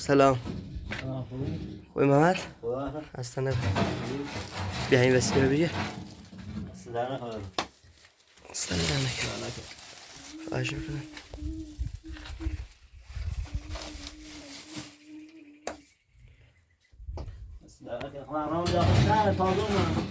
سلام. خوبی محمد؟ خدا هستن نکن بیا این وسیله بگیر. صدا نکنم. صدا نکنم. خواهش میکنم. صدا نکنم. من داخل نه تازه من.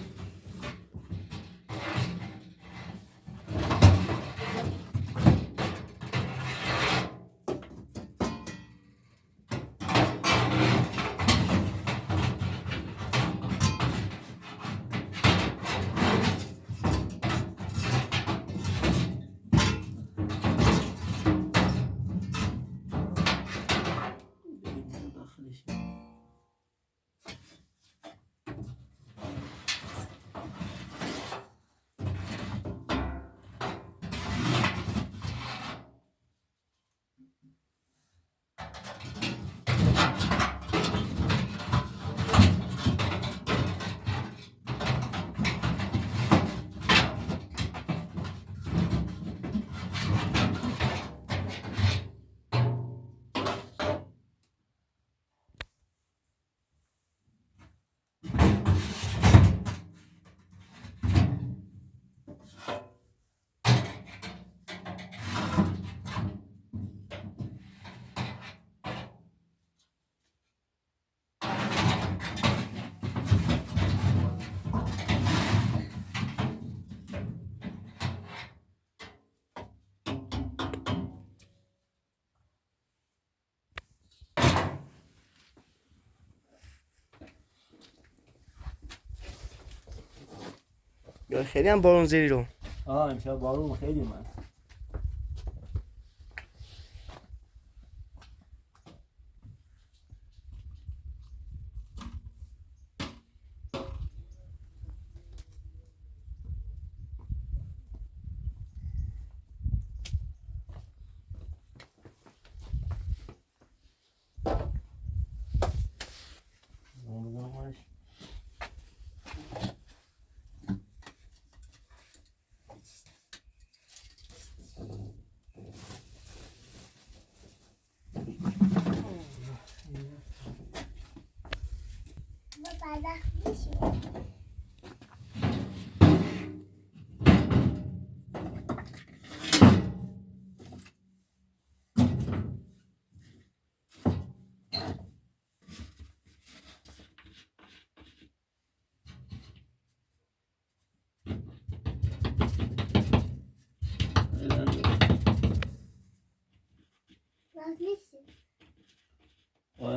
خیلی هم بارون زیری رو. امشب بارون خیلی من.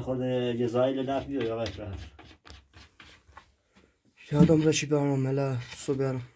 خود جزایل نفی یا باشد. یادم را چی بیارم ملا سو بیارم.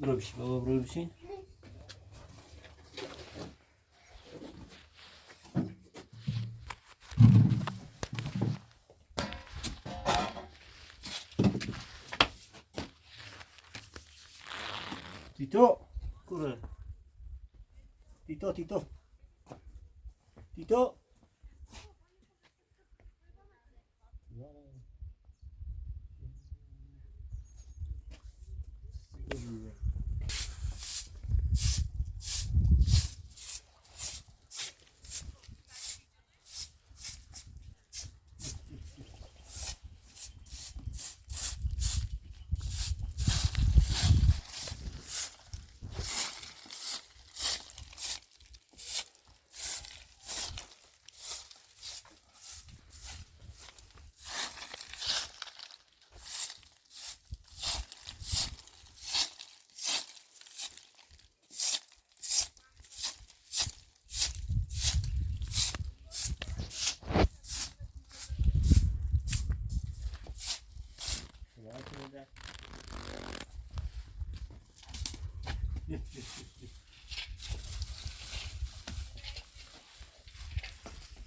برو بشین بابا برو بشین. تیتو کوره تیتو تیتو تیتو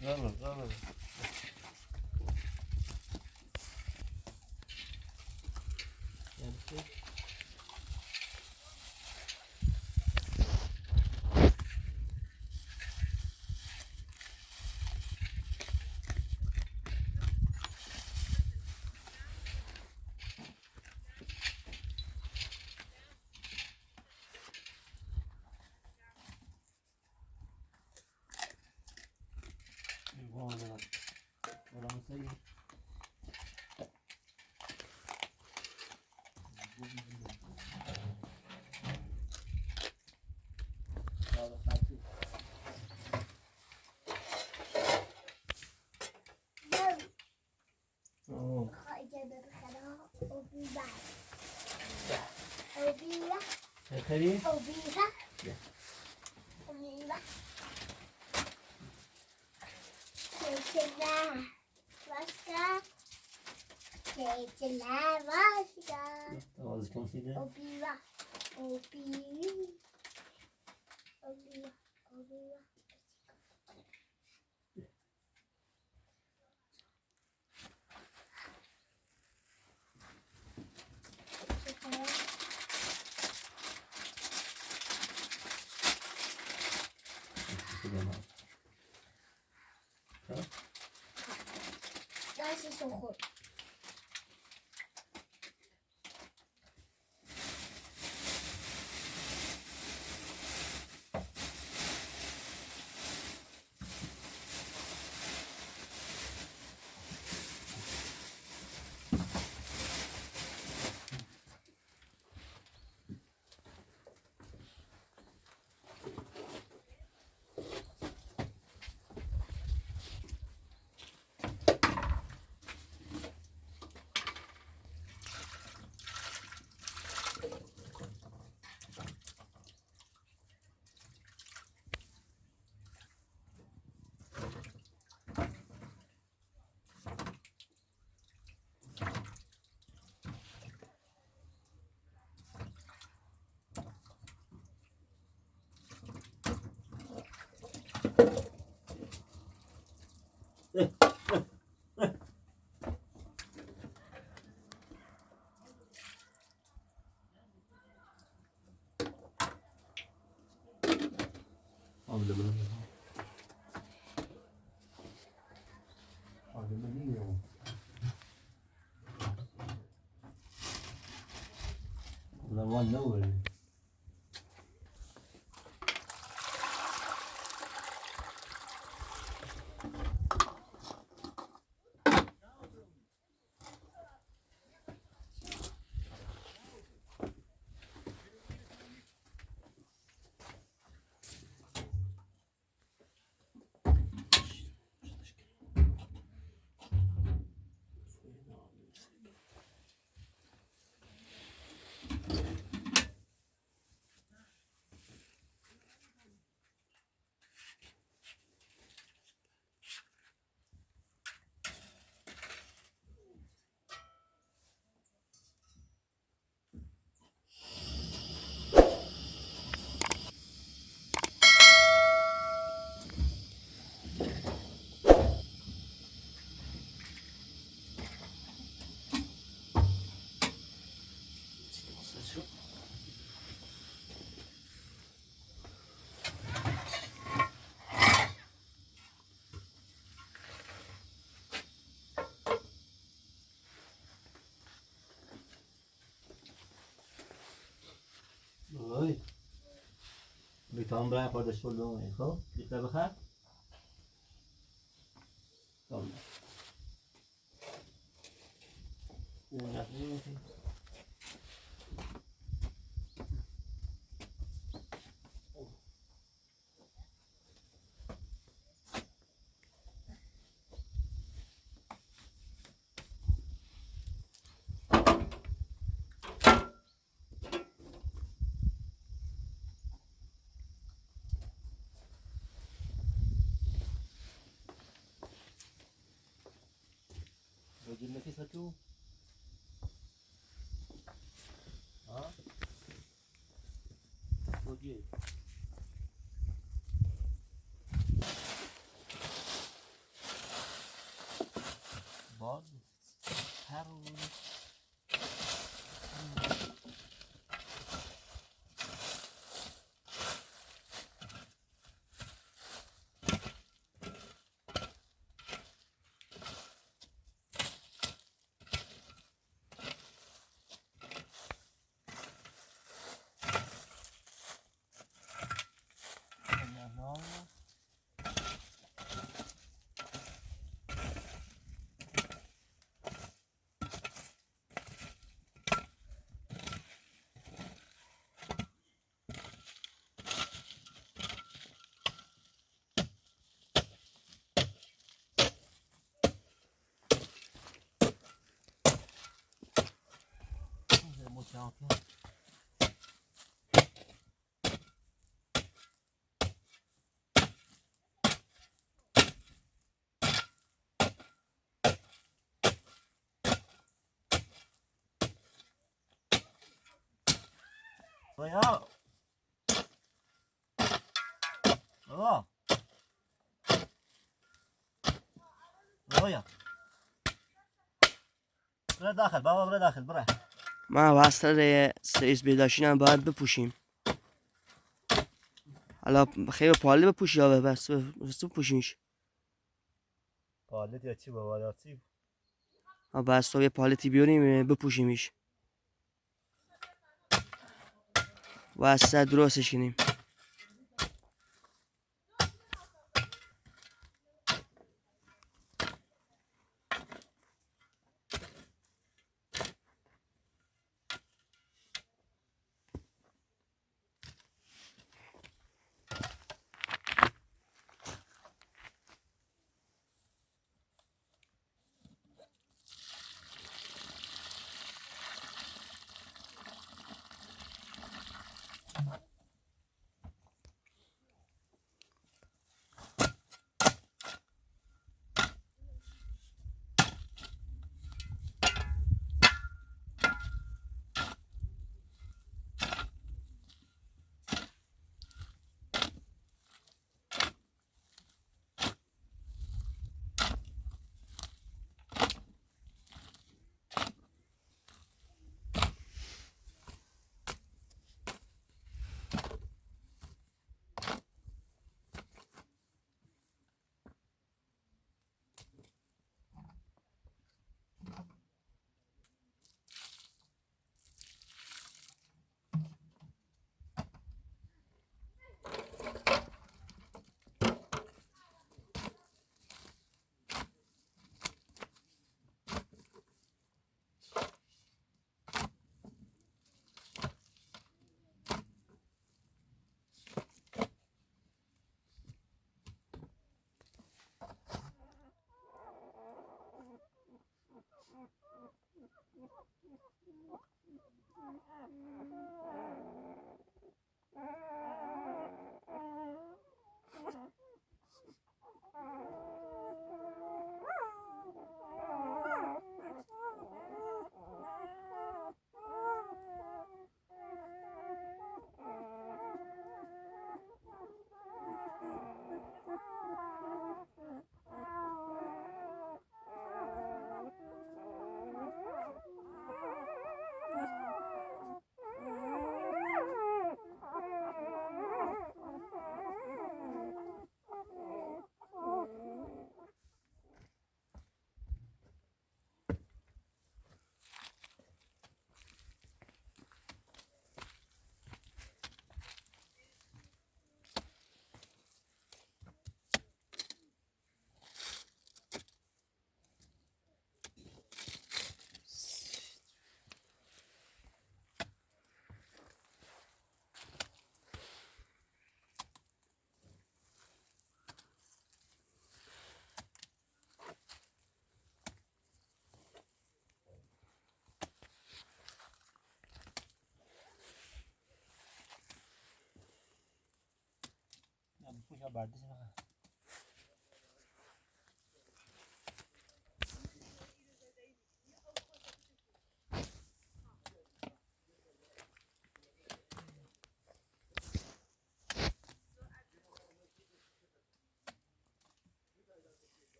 Bravo. خیلی؟ آواز کن سیده؟ One nowhere. بیتام برای خورده شلومه خب بیتر بخر کامل Bagi satu. champion. Voyons. Oh. Voyons. برو داخل بابا برو داخل برو. ما واسطه سیز بیداشینم باید بپوشیم. حالا خیلی پالی بپوشی یا بس بپوشیمش. پالت یا چی بابا یا چی؟ بس تو یه پالتی بیاریم بپوشیمش. واسطه درستش کنیم. پوشا بردش نخواه.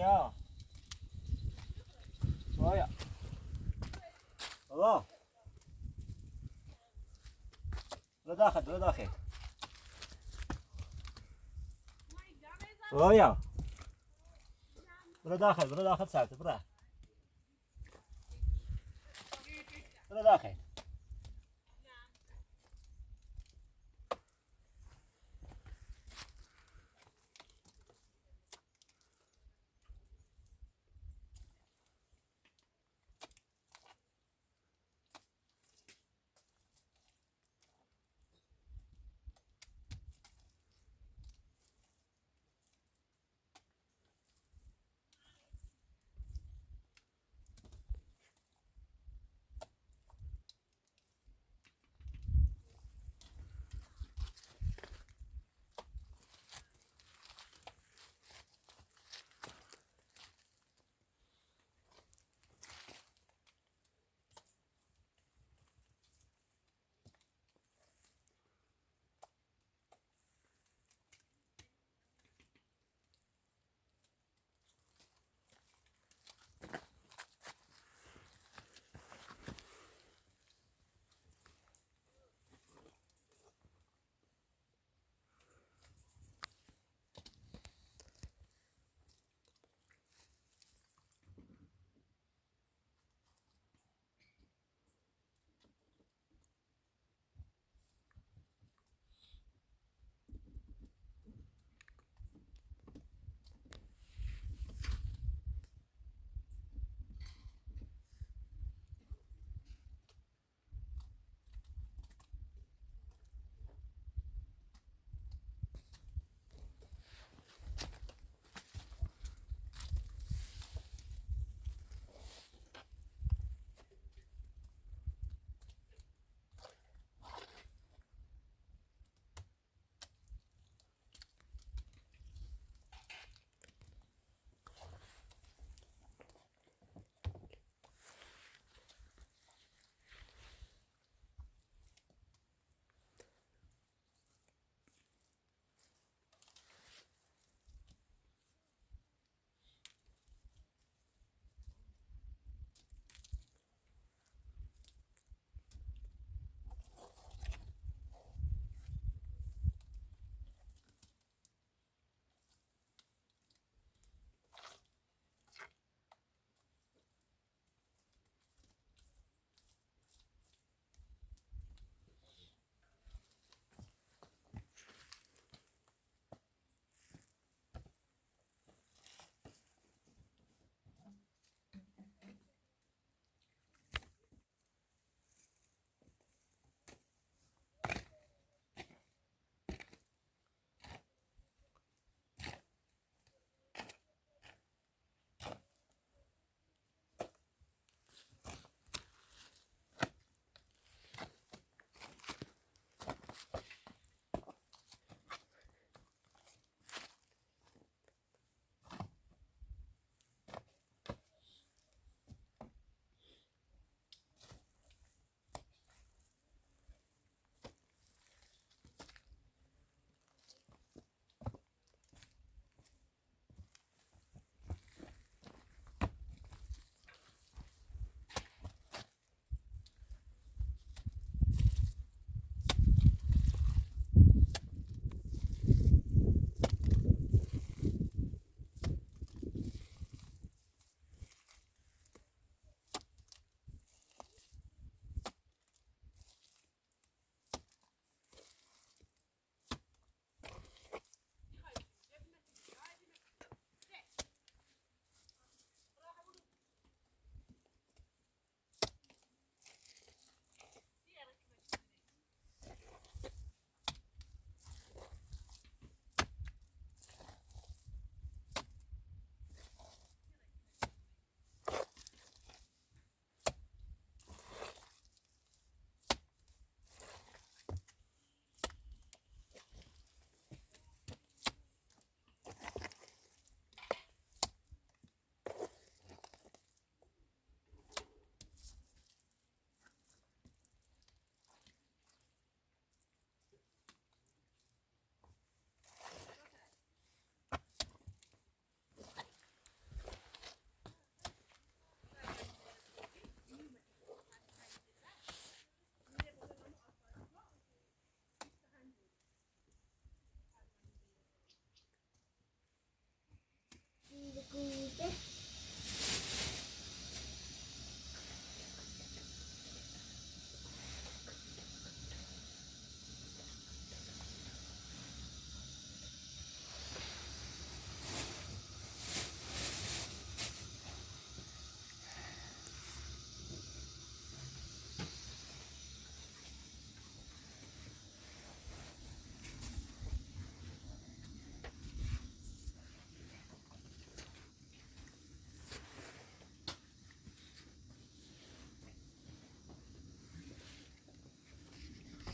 رویا رویا بابا برو داخل برو داخل رویا برو داخل ساعت برو برو داخل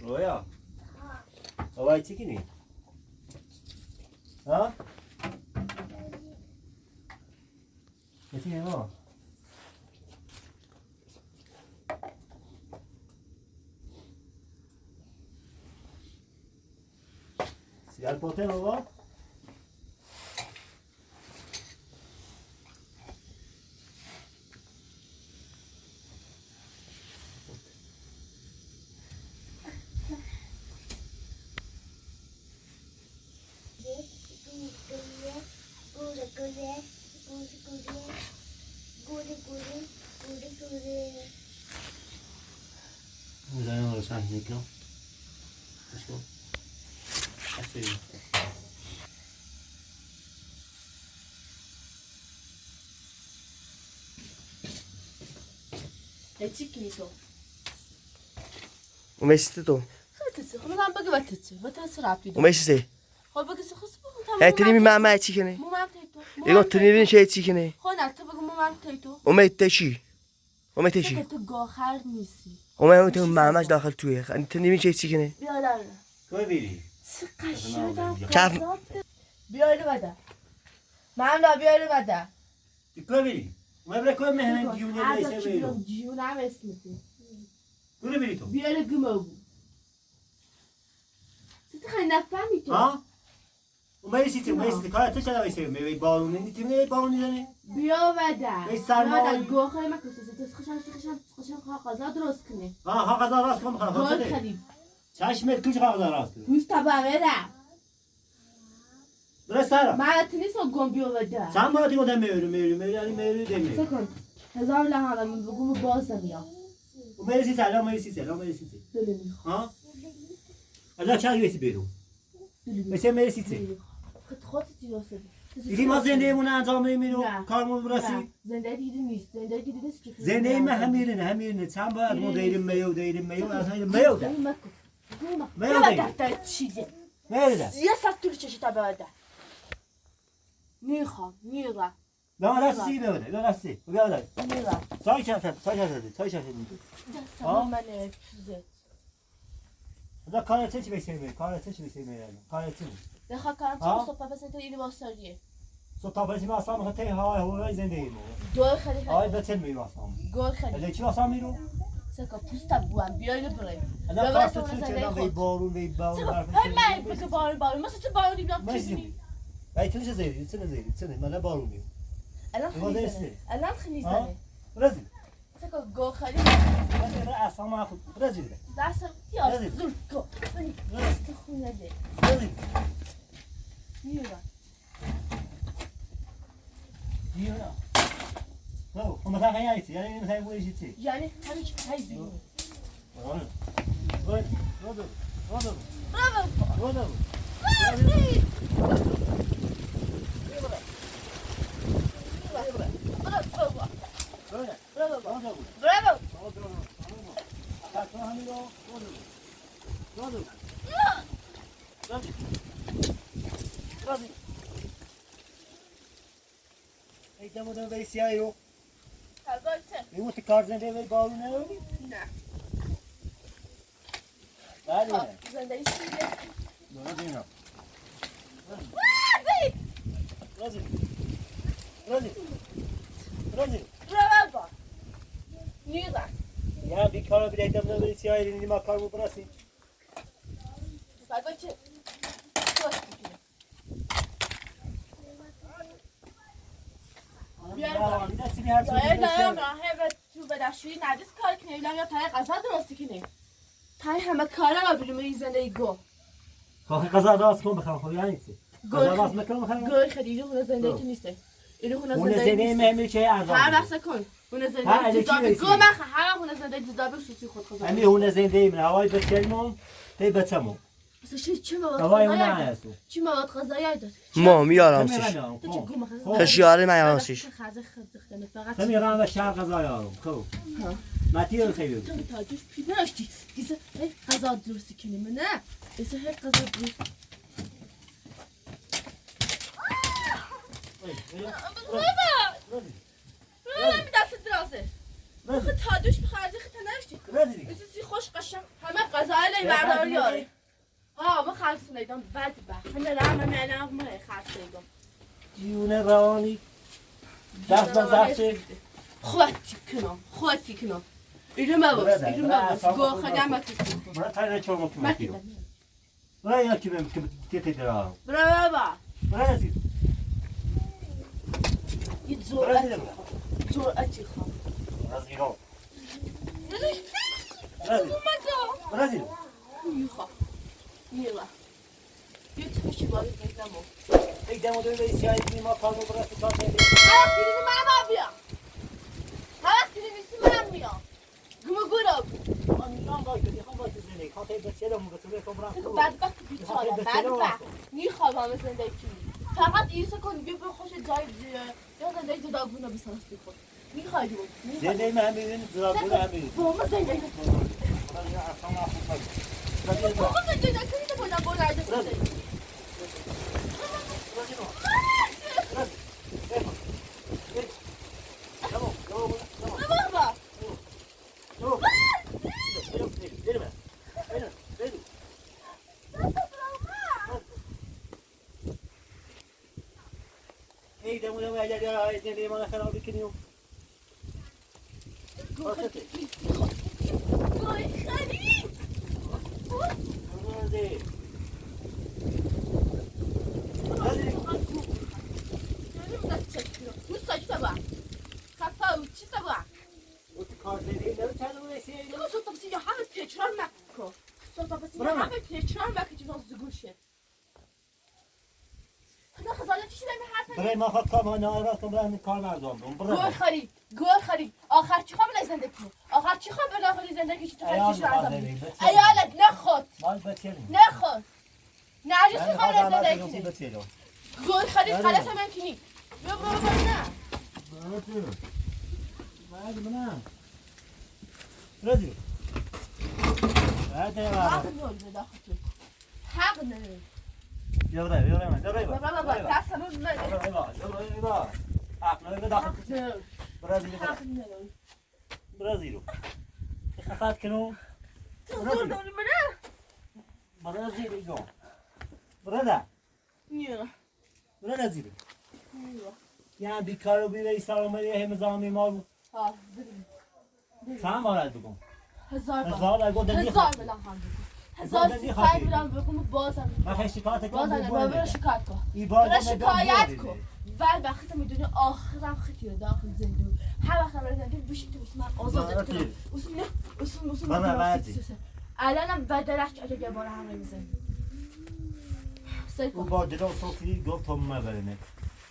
رویا اوای چی کنی؟ ها؟ کسی نما سیال پوته بابا می‌ذارم رو سنگ میکنم بشکن اصلی چی کنی تو؟ O messi tu. خلاص خلاص بگو باتت رابطی O messi. خب بگو خلاص Hey tini mi mama çikene? مام تیتو Ego tini şey çikene. خب نه تو بگو مام تیتو O mette çi. O mette çi. تو گاخر نیستی O mette mamaş daxil توی. Hani tini mi şey çikene? بیا داره تو بیری چه قشنگم Kaf. بیا اینو بده من لا بیا اینو بده تو بیری ما برای کوی مهمن جیونی لیسه بیرو جیونم اسمتی تو بیری تو بیا اینو گمو تو خیلی نفهمی تو ها؟ اومدی سیتی کار تو چرا وایسه می بارون نمیتونی بارون میزنه بیا بده ای سرما گاخر مکوسه تو خشم غذا درست کنی ها غذا راست کن گل خلاص خرید چشمت کجا غذا راست کنی پوست بره درست سر من نیست گم بیا بده چند بار دیگه میرو دمی سکن هزار لحظه بگو باز نمیام اومدی سیتی دلی میخوام ها الله چند ویسی بیرو بسه میری سیتی خودت دیوسه دیدی ما زندگیمون انجام نمیدیم کارمون برسی زنده دیدی نیست که زندگی ما همیرنه چند بار ما دیریم میو از همین میو ده میو ده چیزه میو ده یه ساعت طول چشی تا بده میخوام میرم نه راستی بده راستی بده میرم سای چه دستم منه چیزه دا کارت چی بشه کارت بخواه کارم چون صبح پس تو اینو باستاریه سو تا بچی ما اصلا خاطر های زندگی مو گل خیلی آی بچه می واسم گل خیلی اله چی واسم میرو سکا پوست بوام بیا اینو بریم اله کارت چی چه وی بارون من بگو بارون مثل تو بارونی بیام چیزی ای تو چه زیدی چه من بارون میو الان خیلی زنه برازیل سکا گل خیلی برازیل اصلا ما خود برازیل دستم یا زود کو دست خونه ده برازیل میرم میو نه هم مثلا یعنی یعنی مثلا بویشی چی یعنی همین چی هی بیرون برو برو ایدم به سیایی رو البته میموت کار زنده به بارون نمیدی نه بله زندگی سیده نه دینا رازی برو میرم یا بیکارا بیده ایدم به سیایی رو نیما کار برسی البته تو به دشوی ندیس کار کنی یا تای غذا درستی کنی تای همه کارا رو بلومه زندگی گو خواهی غذا راست کن بخوام خب یعنی چی؟ غذا راست میکنم بخوام گوی خیلی اینو زندگی تو نیسته اون زندگی مهمی چه ارزان هر وقت کن اون زندگی تو دابی گو من هر اون زندگی تو دابی خصوصی خود خدا همین اون زندگی من هوای بچلمون تی بچمون چی مواد هوای اون غذایی نه چی مواد غذایی داد ما میارمش. خشیاره میارمش. میرم و شهر غذا یارم خب ماتیو خیلی تو تاجوش پیداشتی دیسه غذا درستی کنی من نه دیسه غذا درست بابا بابا دست درازه خود تاجوش بخارجه خود تنشتی چی خوش قشنگ همه قضایل مردار یاری ها ما خرس نیدم بد همه رحم همه الان ما خرس نیدم جیون روانی دست به زخشه خواتی کنم ایرم باز گو خدم کسی برای تایره چون مکیرو برای یکی بهم که تیتی درام برای بابا برای نزید یه جرأتی خواه رازیرو برازیل میخواه میرا یه تکشی باری بگمو یک دمو دوی بیسی هایی کنی ما کارمو براستی کار کنیم هرک دیدی من با بیام هرک دیدی بیسی من میام گمو گرم من میام باید بدی هم باید زندگی خاطر بچه رو مگه تو برم بدبخت بیچاره بدبخت میخوابم زندگی فقط ایسا کن بیا به خوش جای یا زندگی جداگونه بسنستی خود میخوای بود زندگی من هم بیدین جداگونه هم بیدین بابا زندگی بابا زندگی نکنی تو بودم بودم عرض زندگی برای ما خود کار ما نهارات کن برای کار مردم گوه خرید آخر چی خواب نی زندگی کنی آخر چی خواب بداخلی زندگی چی تو خیلیش رو انجام میدی ایالت نخود نخود نرجسی خواب زندگی کنی گوه خرید خلاص من کنی بیا بابا نه رازی حق نول بداخل تو حق نول بیا من بابا دست همون برازیلو خفت کنو برازیلو برادر برازیلو یعنی بیکارو بیوی سلامتی همه زامی ما رو چند بارد بگم هزار بلان هم بگم هزار سیخای بلان بگم بازم من خیلی شکایت بازم برو شکایت کن برو شکایت کن بعد وقتی میدونی آخرم خیلی داخل زندگی هر وقت من زندگی بوشی تو من آزاد کنم اصول الانم بدرخش اگه بار همه میزنی او با جدا صوتی گفت هم مبرنه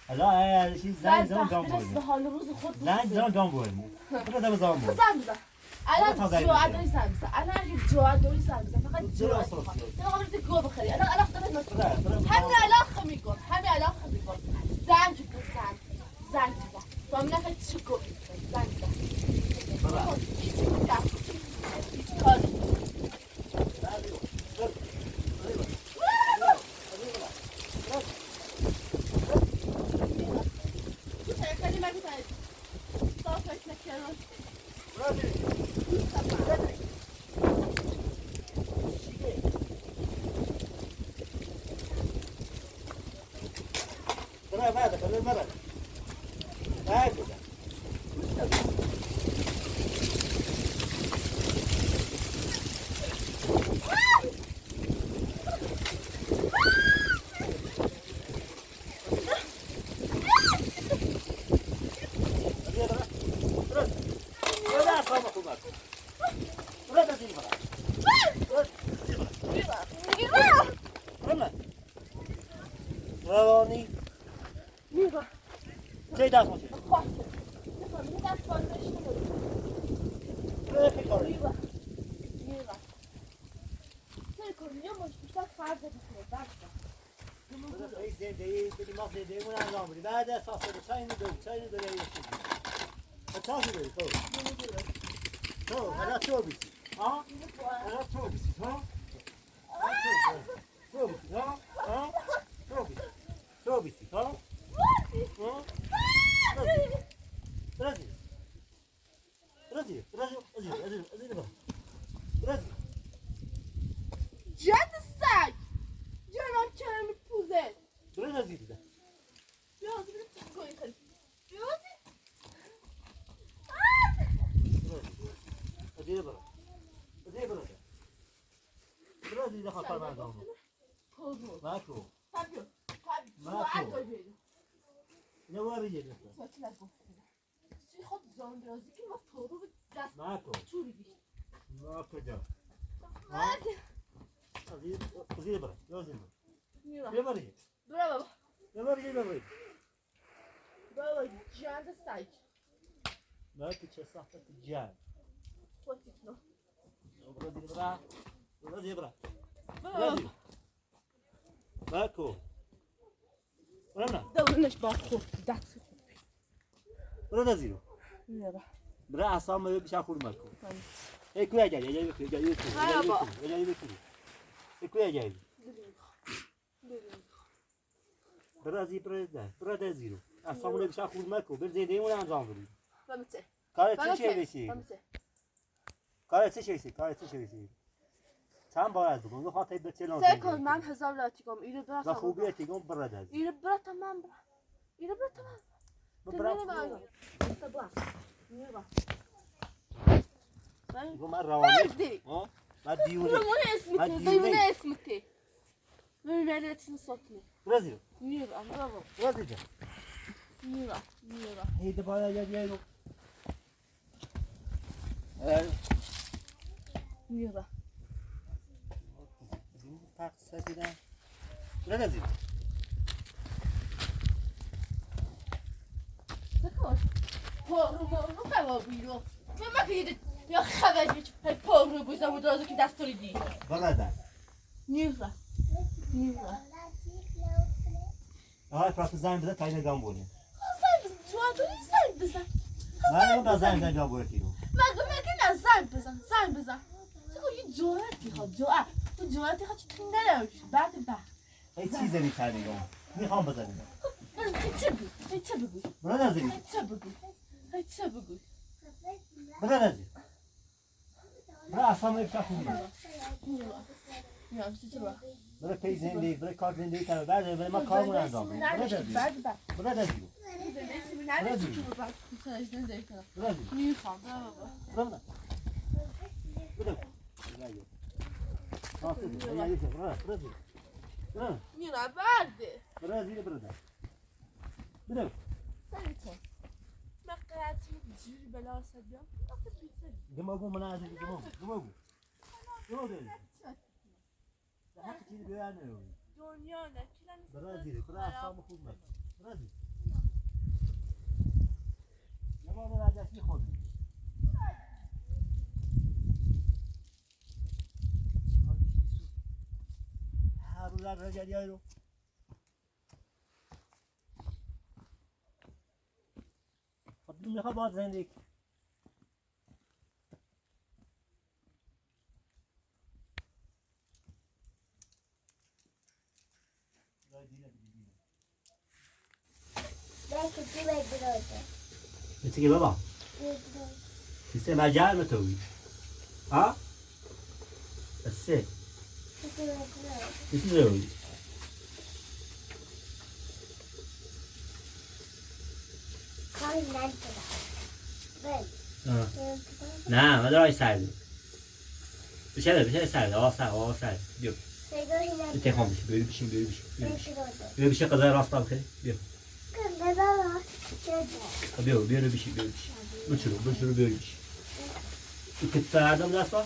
الان زنگ زن گام به حال روز خود زنگ زن گام برمو برو دم زن برو الان جواد داری سر میزن الان اگه جواد داری سر میزن فقط جواد میخواد تو قبل گو بخری الان دارم مسئول همین الان میگم زنگ بزن تو هم نخواهی چی گفت زنگ روانی چه دست باشه بعد اساس چای نداری چای نداری تو حالا تو بیسی ها حالا تو بیسی ها تو بیسی ها تو بیسی ها برازیل جد سگ جانم کرم پوزه بیازی بریم گوی خیلی بیازی ماكو تابیو ماكو تابیو نواري جدا سی خود زاندرازی که ما پرو به دست ماكو چوری بیش ماكو جا ماکه زي برا لازم میرم يا بري برو يا بري بابا جند سگ ماكو تشي صاحبك الجان خودت نو برا زي برا بابا ماكو برا دورنش با خود دست برا زيرو میرم برا عصام بيش اخور ماكو اي كويا جاي كويا جاي برا زي برا زيرو عصام بيش اخور ماكو برزيدي ولا انجام بري بمسه کارت چه بشی؟ کارت چه بشی؟ چند بار از بگم خاطر به چلان سه کن من هزار لاتی کم ایره برا و خوبیه تیگم برد از ایره برا تمام برا ایره برا تمام من روانه من دیونه دیونه اسمته ولایتین صوتنی برازیل میرم برو برازیل میرم هیده باید یادی میرم تقصیر دیدم برازیل بکن پارو مارو قوابی رو من که یا خبری چه پارو بوزم و درازو که دستوری دی برادر میرم آهای پراکت زنگ بزن تایی نگام بونه زنگ بزن تو آدوری زنگ بزن من نگم زنگ نگام بونه تیرو مگه نه زنگ بزن تو یه جورتی ها تو جورتی ها چطور ندارش بعد ای چیزی نیتر نگام میخوام بزنیم چه بگوی برادر چه بگوی برادر برا اصلا میشه خوبی میام چی برا برای پی زندگی برای کار زندگی کنم برای ما کارمون انجام بدیم برادر میخوام میرم برده سری کن من قطعی جوری بلا سد بیام آخه پیتزا گماگو من از گماگو ده حق چیزی بیانه دنیا نه برازیل برا اصلا خوب نکن برازیل یه بار راجعی خودی هر روز راجعی رو خب میخواد باز زندگی چی بابا؟ سیستم جرم توی ها؟ سه چی زوی؟ نه من دارم سرد بشه سرد آه سرد بیا تخم بشه بشه قضای راست بخیر بیا بیا بشه بشو بیا که فردام دست با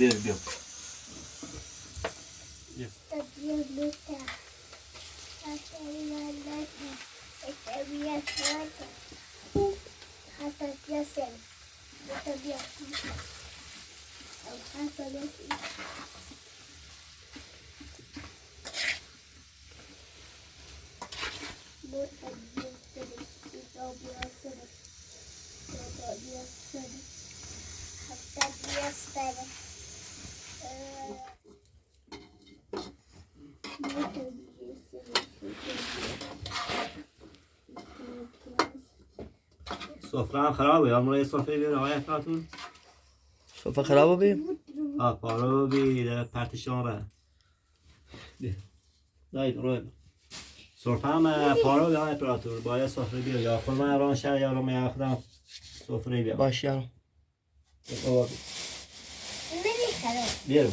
بیا بیا سفره هم خرابه یا مرای سفره بیار آقای افراتون سفره خرابه بیم؟ پارو بی در پرتشان را دایید روی سفره هم پارو بی آقای افراتون باید سفره بیار یا خود من ران شد یا رو من خودم سفره بیار باش یارم بیارو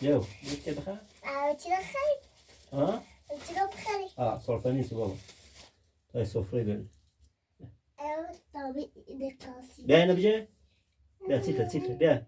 بیا چه بخیر؟ چی بخری؟ ها؟ چی رو بخری؟ سفره نیست بابا دای سفره بیار تابی دکاسی بیا اینو بجه بیا تیتر بیا